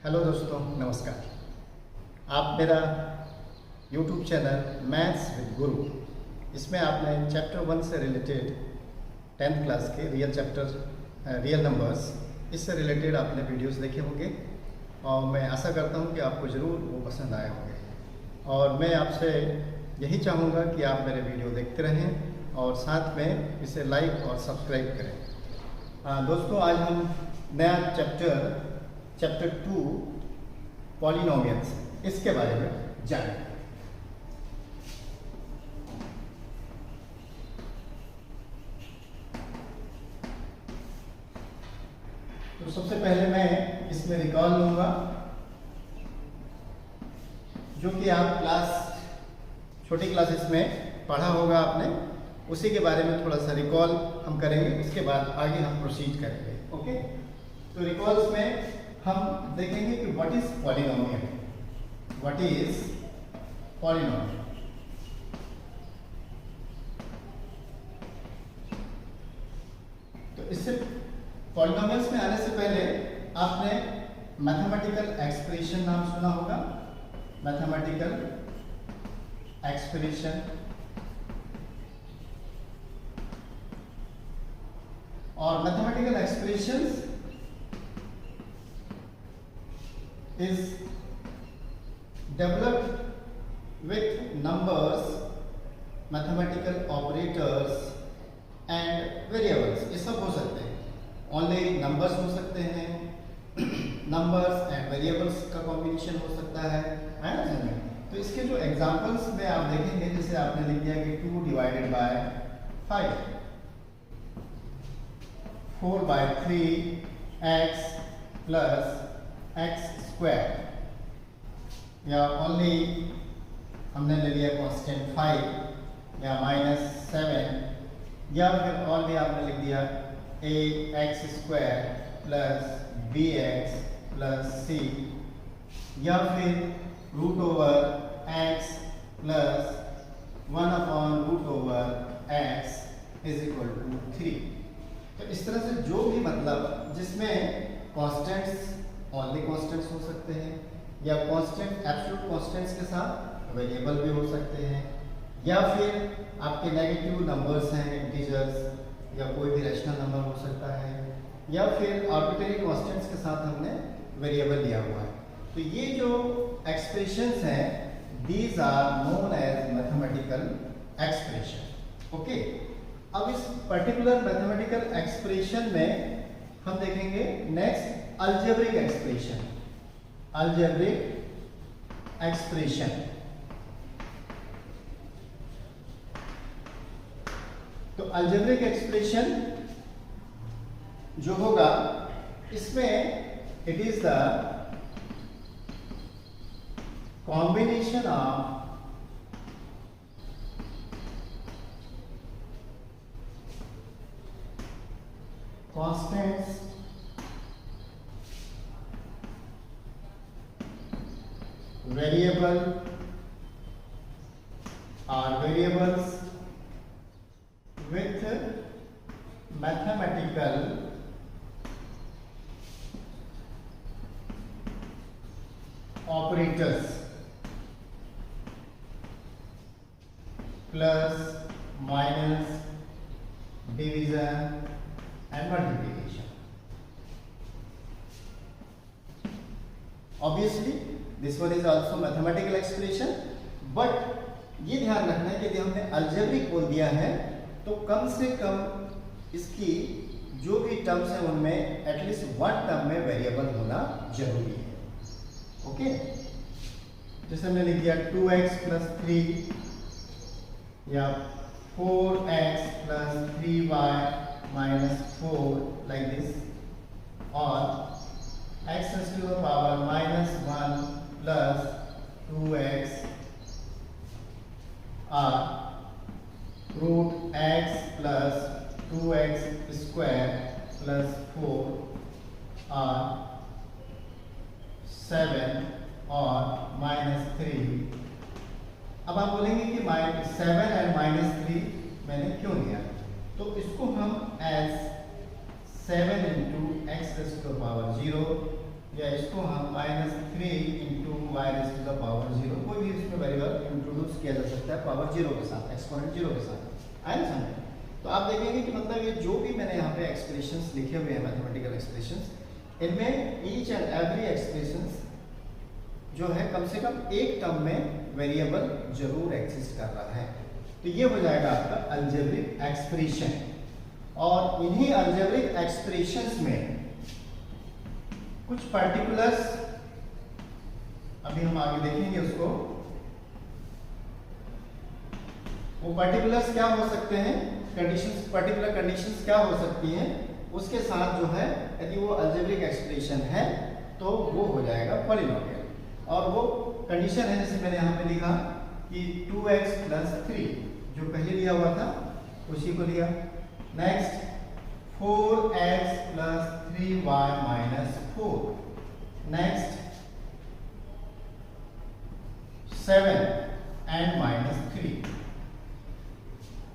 Hello दोस्तों, नमस्कार। आप मेरा यूट्यूब चैनल मैथ्स विद गुरु, इसमें आपने चैप्टर 1 से रिलेटेड 10th क्लास के रियल नंबर्स, इससे रिलेटेड आपने वीडियोस देखे होंगे और मैं आशा करता हूं कि आपको ज़रूर वो पसंद आए होंगे। और मैं आपसे यही चाहूँगा कि आप मेरे वीडियो देखते रहें और साथ में इसे लाइक और सब्सक्राइब करें। दोस्तों, आज हम नया चैप्टर 2 पॉलिनोमियल्स, इसके बारे में जानेंगे। तो सबसे पहले मैं इसमें रिकॉल लूंगा, जो कि आप छोटी क्लासेस में पढ़ा होगा आपने, उसी के बारे में थोड़ा सा रिकॉल हम करेंगे। उसके बाद आगे हम प्रोसीड करेंगे। ओके, तो रिकॉल्स में हम देखेंगे कि what is polynomial. What is polynomial? तो इससे पॉलिनोमियल्स में आने से पहले आपने मैथमेटिकल एक्सप्रेशन नाम सुना होगा। मैथमेटिकल एक्सप्रेशन, और mathematical expressions is developed with numbers, mathematical operators and variables। ये सब हो सकते हैं, ओनली नंबर्स हो सकते हैं, नंबर्स एंड वेरिएबल्स का कॉम्बिनेशन हो सकता है ना समझे। तो इसके जो एग्जांपल्स में आप देखेंगे, जैसे आपने लिख दिया कि 2 divided by 5, 4 by 3x plus x square, या ओनली हमने ले लिया कांस्टेंट 5, या -7, या फिर ओनली आपने लिख दिया ax square plus bx plus c, या फिर root over x plus 1/√x is equal to 3। तो इस तरह से जो भी मतलब जिसमें कांस्टेंट्स, ओनली कांस्टेंट्स हो सकते हैं, या कांस्टेंट एब्सोल्यूट कांस्टेंट्स के साथ वेरिएबल भी हो सकते हैं, या फिर आपके नेगेटिव नंबर्स हैं, इंटीजर्स, या कोई भी रैशनल नंबर हो सकता है, या फिर आर्बिट्रेरी कांस्टेंट्स के साथ हमने वेरिएबल लिया हुआ है। तो ये जो एक्सप्रेशंस हैं, these are known as mathematical expression. Okay, अब इस पर्टिकुलर मैथमेटिकल एक्सप्रेशन में हम देखेंगे next algebraic expression. Algebraic expression, तो अलजेब्रिक एक्सप्रेशन जो होगा, इसमें it is the combination of constants variable or variables with mathematical operators plus, minus, division and multiplication। Obviously this one is also mathematical expression, but ये ध्यान रखना है कि यदि हमने अलजेब्रिक बोल दिया है तो कम से कम इसकी जो भी टर्म्स हैं उनमें एटलीस्ट वन टर्म में वेरिएबल होना जरूरी है। ओके, जैसे हमने लिख दिया 2x प्लस 3, या 4x plus 3y minus 4, like this, और x to the power -1 plus 2x, और root x plus 2x square plus 4, और 7 और -3। अब आप बोलेंगे कि -7 एंड -3 मैंने क्यों लिया, तो इसको हम as 7 into x raised to the power 0 या इसको हम -3 into y raise to the power 0, कोई भी इसमें वेरिएबल इंट्रोड्यूस किया जा सकता है पावर 0 के साथ, एक्सपोनेंट 0 के साथ। आया समझ? तो आप देखेंगे कि मतलब ये जो भी मैंने यहाँ पे एक्सप्रेशंस लिखे हुए हैं, मैथमेटिकल एक्सप्रेशंस, इनमें ईच एंड एवरी एक्सप्रेशंस जो है कम से कम एक टर्म में वेरिएबल जरूर एग्जिस्ट कर रहा है। तो ये हो जाएगा आपका अलजेब्रिक एक्सप्रेशन। और इन्हीं अलजेब्रिक एक्सप्रेशंस में कुछ पर्टिकुलर्स अभी हम आगे देखेंगे उसको। वो पर्टिकुलर्स क्या हो सकते हैं, कंडीशंस, पर्टिकुलर कंडीशंस क्या हो सकती हैं, उसके साथ जो है यदि वो अलजेब्रिक एक्सप्रेशन है तो वो हो जाएगा पॉलिनोमियल। और वो कंडीशन है जैसे मैंने यहाँ पे लिखा कि 2x + 3 जो पहले लिया हुआ था उसी को लिया। Next 4x + 3y - 4। Next 7n - 3।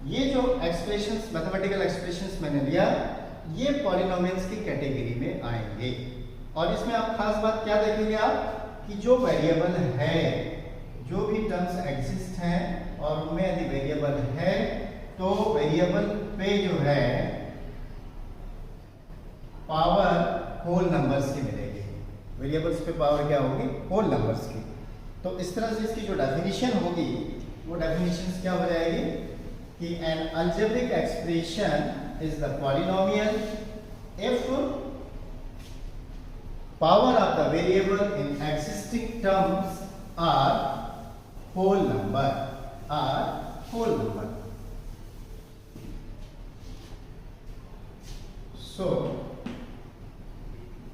ये जो एक्सप्रेशंस, मैथमेटिकल एक्सप्रेशंस मैंने लिया, ये पॉलिनोमियल्स की कैटेगरी में आएंगे। और इसमें आप खास बात क्या देखेंगे आप कि जो वेरिएबल है, जो भी टर्म्स एग्जिस्ट हैं और उनमें यदि वेरिएबल है तो वेरिएबल पे जो है पावर होल नंबर्स की मिलेगी। वेरिएबल्स पे पावर क्या होगी, होल नंबर्स की। तो इस तरह से इसकी जो डेफिनेशन होगी वो डेफिनेशन क्या हो जाएगी कि N algebraic expression is the polynomial if power of the variable in existing terms are whole number, So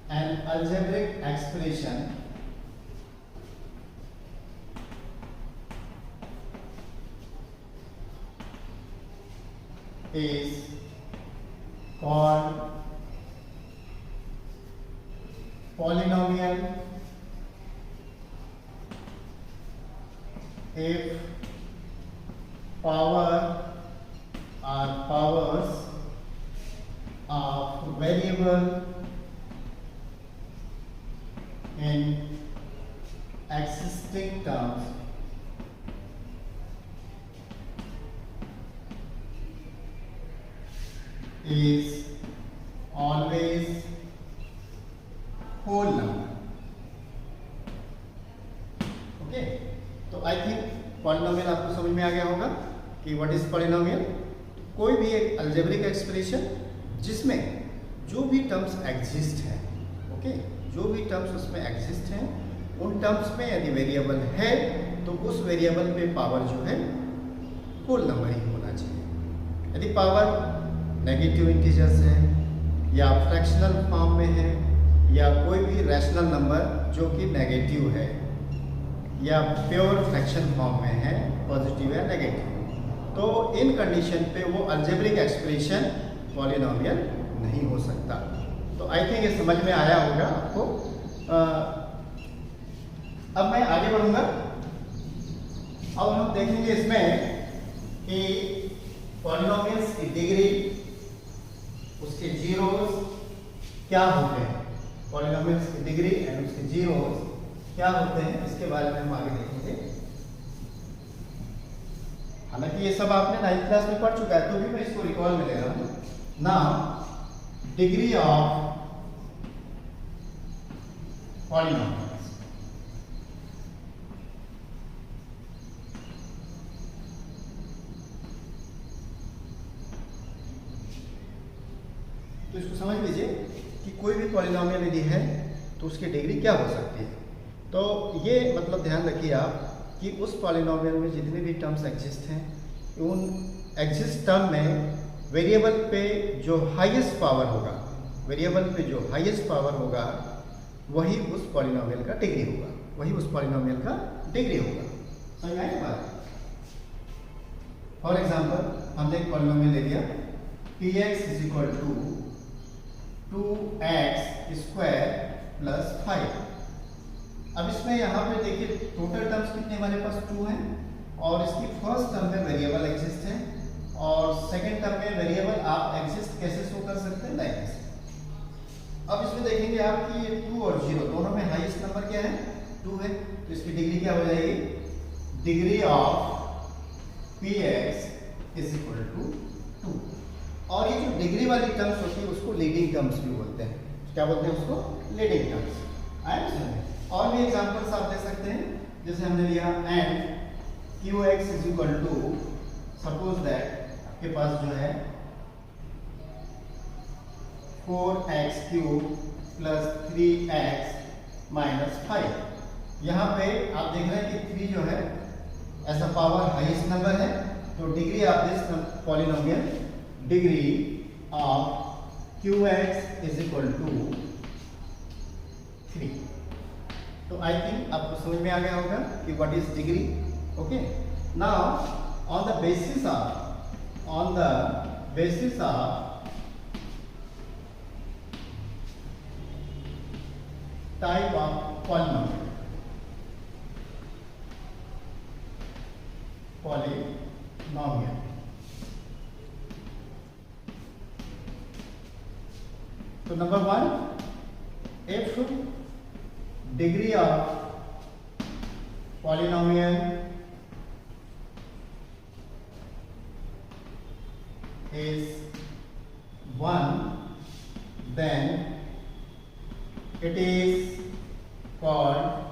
an algebraic expression is called polynomial if power or powers of variable in existing terms is always whole number। Okay, तो I think polynomial आपको समझ में आ गया होगा कि what is polynomial. कोई भी एक अलजेब्रिक एक्सप्रेशन जिसमें जो भी टर्म्स एग्जिस्ट हैं, ओके, जो भी टर्म्स उसमें एग्जिस्ट हैं, उन टर्म्स में यदि वेरिएबल है तो उस वेरिएबल पे पावर जो है होल नंबर ही होना चाहिए। यदि पावर नेगेटिव इंटीजर्स है या फ्रैक्शनल फॉर्म में है या कोई भी रैशनल नंबर जो कि नेगेटिव है या प्योर फ्रैक्शन फॉर्म में है, पॉजिटिव या नेगेटिव, तो इन कंडीशन पे वो अलजेब्रिक एक्सप्रेशन पॉलिनोमियल नहीं हो सकता। तो आई थिंक ये समझ में आया होगा आपको। अब मैं आगे बढ़ूंगा। अब हम देखेंगे इसमें कि पॉलिनोमियल्स की डिग्री, उसके जीरोस क्या होते हैं, पॉलिनोमियल्स की डिग्री एंड उसके जीरोस क्या होते हैं, इसके बारे में हम आगे देखेंगे। हालांकि ये सब आपने 9th क्लास में पढ़ चुका है, तो भी मैं इसको रिकॉल में ले रहा हूं। Now degree of polynomials. तो इसको समझ लीजिए कि कोई भी पॉलिनोमियल यदि है तो उसकी डिग्री क्या हो सकती है। तो ये मतलब ध्यान रखिए आप कि उस पॉलिनोमियल में जितने भी टर्म्स एग्जिस्ट हैं, उन एग्जिस्ट टर्म में वेरिएबल पे जो हाईएस्ट पावर होगा, वेरिएबल पे जो हाईएस्ट पावर होगा वही उस पॉलिनोमियल का डिग्री होगा, वही उस पॉलिनोमियल का डिग्री होगा। समझ में आई बात? फॉर एग्जाम्पल हमने एक पॉलिनोमियल ले लिया px = 2x² + 5। अब इसमें यहाँ पे देखिए टोटल टर्म्स कितने हमारे पास 2 हैं और इसकी फर्स्ट टर्म में वेरिएबल एग्जिस्ट है और सेकंड टर्म में वेरिएबल आप एग्जिस्ट कैसे शो कर सकते हैं, लाइक दिस। अब इसमें देखेंगे आप कि ये 2 और 0 दोनों में हाईएस्ट नंबर क्या है, 2 है, तो इसकी डिग्री क्या हो जाएगी, degree of px is equal to 2। और ये जो डिग्री वाली टर्म्स होती है उसको लीडिंग टर्म्स भी बोलते हैं। क्या बोलते हैं उसको, लीडिंग टर्म्स। आया समझ। और भी एग्जांपल्स आप दे सकते हैं, जैसे हमने लिया and qx is equal to, suppose that आपके पास जो है 4x cube plus 3x minus 5। यहाँ पे आप देख रहे हैं कि 3 जो है ऐसा पावर हाईएस्ट नंबर है, तो degree of this polynomial, degree of qx is equal to 3। तो आई थिंक आपको समझ में आ गया होगा कि what is degree. Okay, now on the basis of type of polynomial, so number 1, if degree of polynomial is 1, then it is called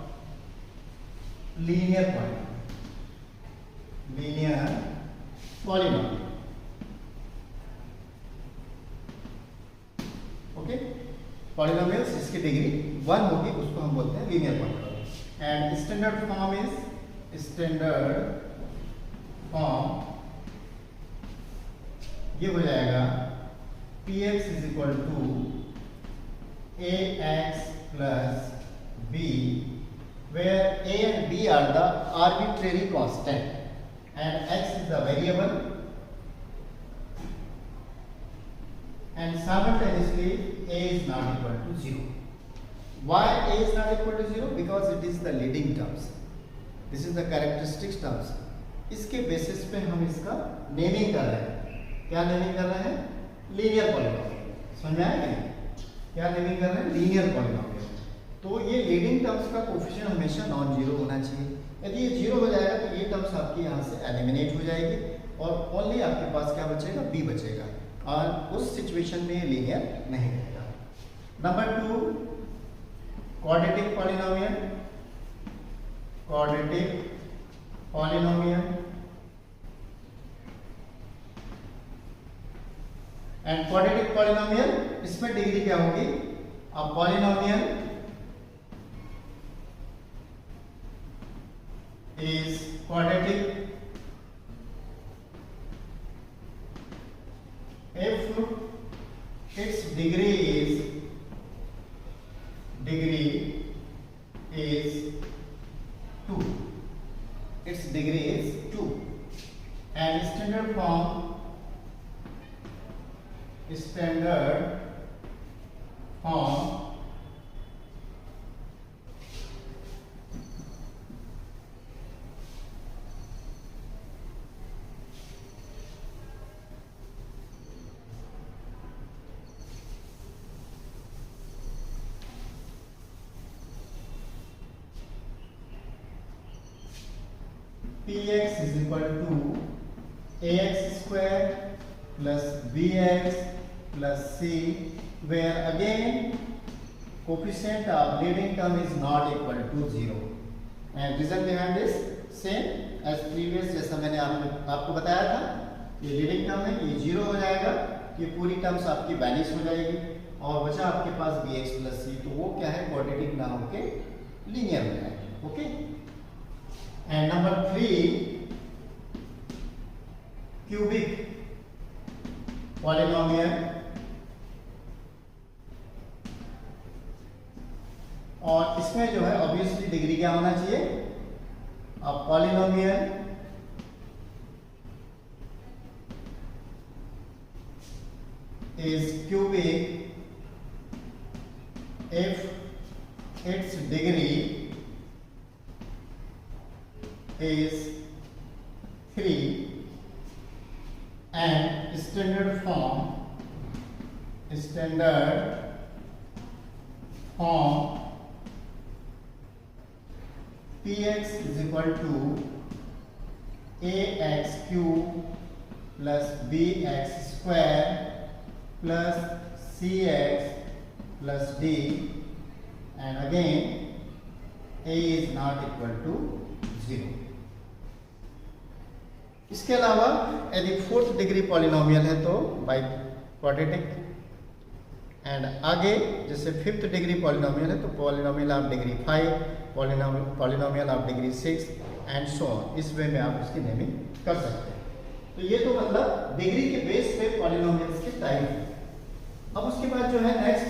linear polynomial। Okay, polynomials जिसकी degree 1 होगी उसको हम बोलते हैं linear polynomial. And standard form ये हो जाएगा px is equal to ax plus b, where a and b are the arbitrary constant and x is the variable, and simultaneously a is not equal to 0. Why a is not equal to 0? Because it is the leading terms. This is the characteristics terms. इसके basis पे हम इसका naming कर रहे हैं। क्या naming कर रहे हैं, लीनियर पॉलिनोमियल। समझ में आया नहीं? क्या नेमिंग कर रहे हैं, लीनियर पॉलिनोमियल। तो ये लीडिंग टर्म्स का कोफिशिएंट हमेशा नॉन जीरो होना चाहिए। यदि ये जीरो हो जाएगा तो ये टर्म्स आपकी यहाँ से एलिमिनेट हो जाएगी और ओनली आपके पास क्या बचेगा, बी बचेगा, और उस सिचुएशन में ये लीनियर नहीं रहेगा। Number 2, quadratic polynomial and quadratic polynomial, इसमें डिग्री क्या होगी, अब polynomial is quadratic if its degree is 2, its degree is 2, and standard form px is equal to ax square plus bx plus c, where again coefficient of leading term is not equal to 0, and reason behind this same as previous, जैसा मैंने आपको बताया था, ये leading term है, ये 0 हो जाएगा, ये पूरी टर्म्स आपकी वैनिश हो जाएगी और बचा आपके पास bx plus c, तो वो क्या है, क्वाड्रेटिक ना होके लीनियर हो जाएगा। Okay, and number 3, cubic polynomial, और इसमें जो है ऑब्वियसली डिग्री क्या होना चाहिए, अब polynomial is cubic if its degree is 3 and standard form px is equal to ax cube plus bx square plus cx plus d, and again a is not equal to 0. इसके अलावा यदि fourth degree polynomial है तो by quadratic, and आगे जैसे fifth degree polynomial है तो polynomial of degree 5, polynomial of degree 6 and so on. इस वे में आप उसकी नेमिंग कर सकते हैं। तो ये तो मतलब डिग्री के बेस पे पॉलिनोमियल्स के टाइप है। अब उसके बाद जो है नेक्स्ट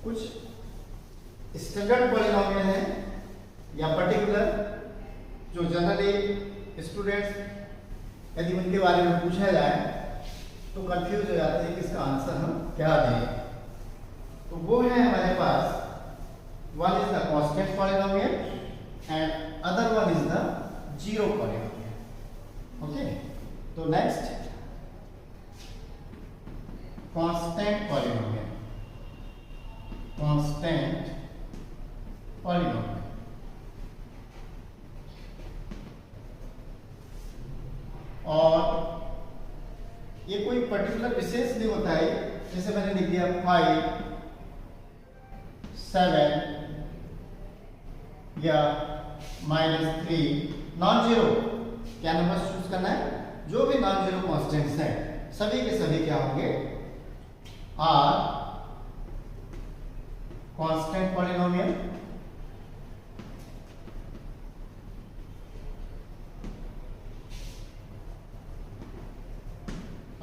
कुछ स्टैंडर्ड पॉलिनोमियल है या पर्टिकुलर, जो जनरली स्टूडेंट्स यदि उनके बारे में पूछा जाए तो कंफ्यूज हो जाते हैं कि इसका आंसर हम क्या दें। तो वो है हमारे पास, one is the constant polynomial and other one is the zero polynomial. Okay, तो next constant polynomial, constant polynomial. और ये कोई पर्टिकुलर विशेष नहीं होता है, जैसे मैंने लिख दिया 5, 7 या -3, नॉन जीरो। क्या नंबर चूज करना है? जो भी नॉन जीरो कॉन्स्टेंट्स हैं सभी के सभी क्या होंगे? Are constant polynomial.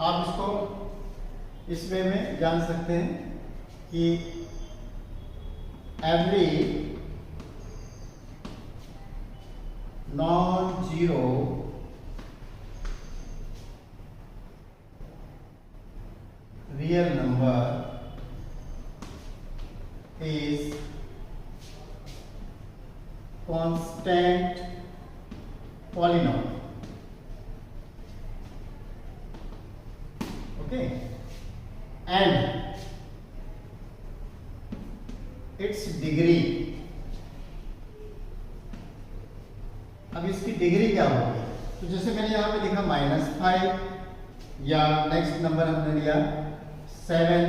आप इसको इस वे में जान सकते हैं कि every non zero real number is constant polynomial. Okay, and its degree, अब इसकी डिग्री क्या होगी? तो जैसे मैंने यहाँ पे लिखा -5 या नेक्स्ट नंबर हमने लिया 7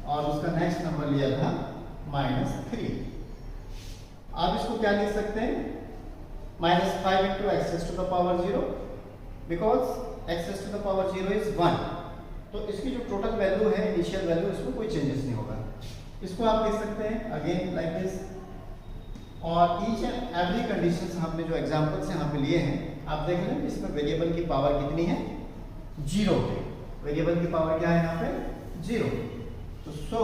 और उसका नेक्स्ट नंबर लिया था -3। आप इसको क्या लिख सकते हैं? -5 into x to the power 0, because x to the power 0 is 1। तो इसकी जो टोटल वैल्यू है, इनिशियल वैल्यू, इसमें कोई चेंजेस नहीं होगा। इसको आप लिख सकते हैं अगेन लाइक दिस। और ईच एंड एवरी कंडीशंस हमने जो एग्जांपल्स यहाँ पे लिए हैं, आप देख लें इसमें वेरिएबल की पावर कितनी है? 0। वेरिएबल की पावर क्या है यहाँ पे? 0। तो so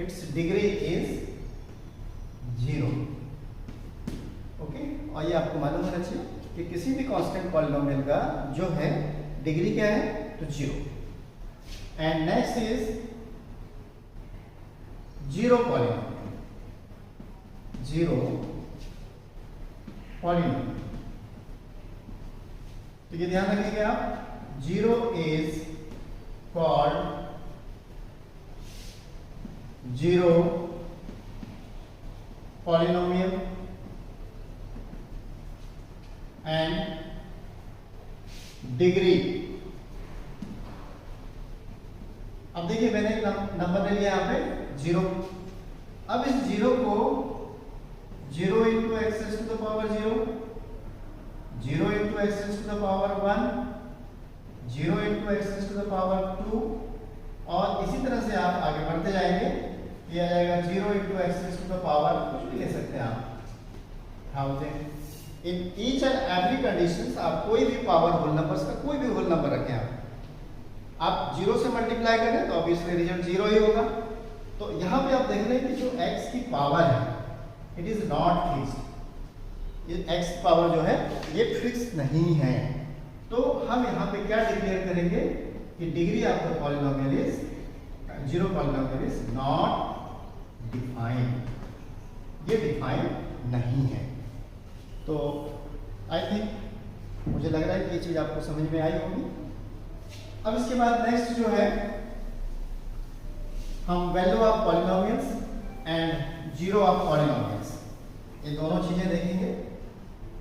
it's degree is 0। Okay, और ये आपको मालूम होना चाहिए कि किसी भी कांस्टेंट पॉलिनोमियल का जो है डिग्री क्या है? तो 0। And next is zero polynomial. Zero polynomial, तो ये ध्यान रखेंगे आप, zero is called zero polynomial and degree। अब देखिए मैंने एक नंबर ले लिया यहाँ पे 0। अब इस 0 को 0 into x to the power 0, 0 into x to the power 1, 0 into x to the power 2, और इसी तरह से आप आगे बढ़ते जाएंगे। ये आ जाएगा 0 into x to the power, कुछ भी ले सकते हैं आप। How in each and every conditions आप कोई भी पावर होल नंबर्स का कोई भी होल नंबर रखें, आप 0 से मल्टीप्लाई करें तो ऑब्वियसली रिजल्ट 0 ही होगा। तो यहाँ पे आप देख रहे हैं कि जो x की पावर है इट इज नॉट फिक्स्ड। ये x की पावर जो है ये फिक्स नहीं है। तो हम यहाँ पे क्या डिक्लेयर करेंगे कि degree of the polynomial is, zero polynomial is not defined, ये डिफाइन नहीं है। तो आई थिंक मुझे लग रहा है कि ये चीज आपको समझ में आई होगी। अब इसके बाद नेक्स्ट जो है हम value of polynomials and zero of polynomials, ये दोनों चीजें देखेंगे।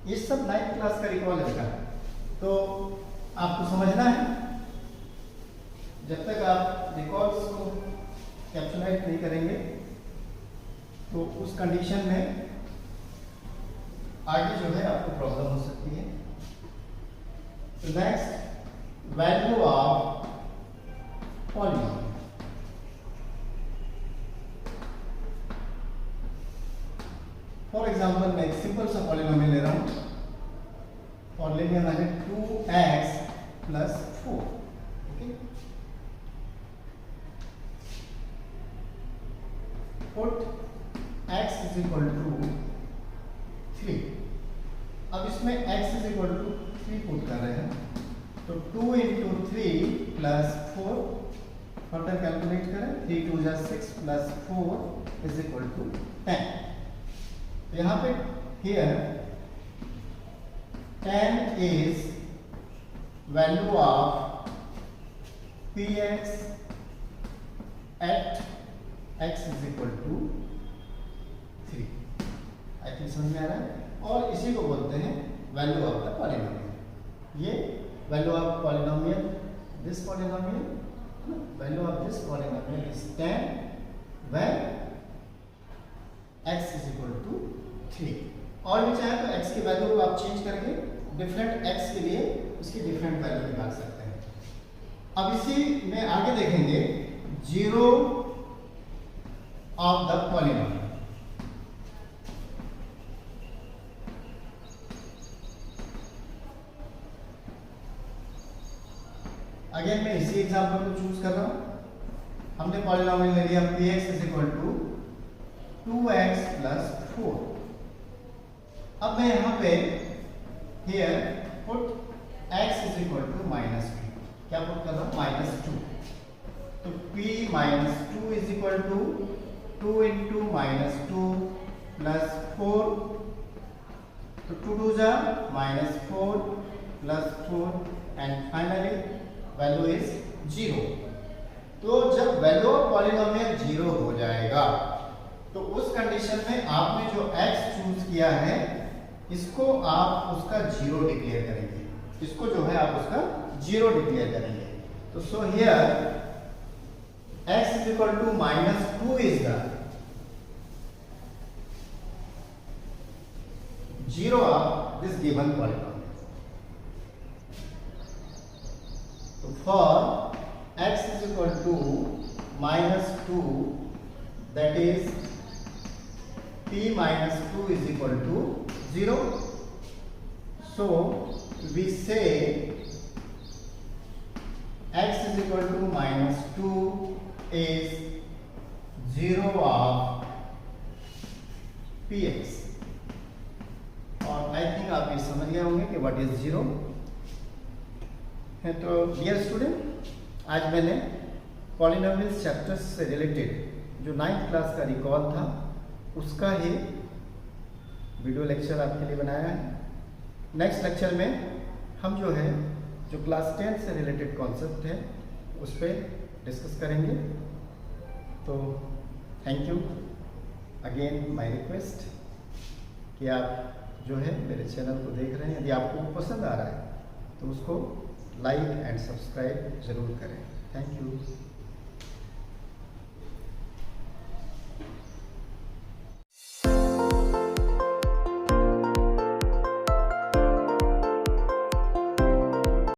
ये सब 9th क्लास का रिकॉल है बेटा, तो आपको समझना है। जब तक आप रिकॉर्ड्स को कैप्चुलेट नहीं करेंगे तो उस कंडीशन में आगे जो है आपको प्रॉब्लम हो सकती है। तो next, value of polynomial. For example मैं एक सिंपल सा पॉलिनोमियल ले रहा हूं और लेंगे हमारे 2x + 4। Okay, put x = 3। अब इसमें x = 3 पुट कर रहे हैं, तो 2 × 3 + 4, फर्दर कैलकुलेट करें, 3 × 2 = 6 + 4 = 10। यहाँ पे here 10 is value of px at x = 3। I think समझ में आ रहा है। और इसी को बोलते हैं वैल्यू ऑफ द पॉलिनोमियल। ये value of polynomial, this polynomial, value of this polynomial is 10 when x = 3। और भी चाहे तो x की वैल्यू को आप चेंज करके डिफरेंट x के लिए उसकी डिफरेंट वैल्यू निकाल सकते हैं। अब इसी में आगे देखेंगे zero of the polynomial. Again मैं इसी एग्जांपल को चूज कर रहा हूं। हमने पॉलिनोमियल ले लिया px = 2x + 4। अब मैं यहां पे here put x = -2। क्या पुट कर रहा हूं? -2। तो p - 2 = 2 × -2 + 4, तो 2 × 2 = -4 + 4 एंड फाइनली वैल्यू इज 0। तो जब वैल्यू ऑफ पॉलिनोमियल 0 हो जाएगा तो उस कंडीशन में आपने जो x चूज किया है इसको आप उसका 0 डिक्लेयर करेंगे। इसको जो है आप उसका 0 डिक्लेयर करेंगे। तो so here x = -2 is the 0 of this given polynomial. तो for x = -2, that is p - 2 = 0. So we say x = -2 is 0 of px। और आई थिंक आप ये समझ गए होंगे कि व्हाट इज 0 है। तो डियर स्टूडेंट, आज मैंने पॉलिनोमियल्स चैप्टर्स से रिलेटेड जो 9th क्लास का रिकॉल था उसका ही वीडियो लेक्चर आपके लिए बनाया है। नेक्स्ट लेक्चर में हम जो क्लास 10 से रिलेटेड कॉन्सेप्ट है उस पर डिस्कस करेंगे। तो thank you again. My request कि आप मेरे चैनल को देख रहे हैं, यदि आपको पसंद आ रहा है तो उसको लाइक एंड सब्सक्राइब ज़रूर करें। Thank you.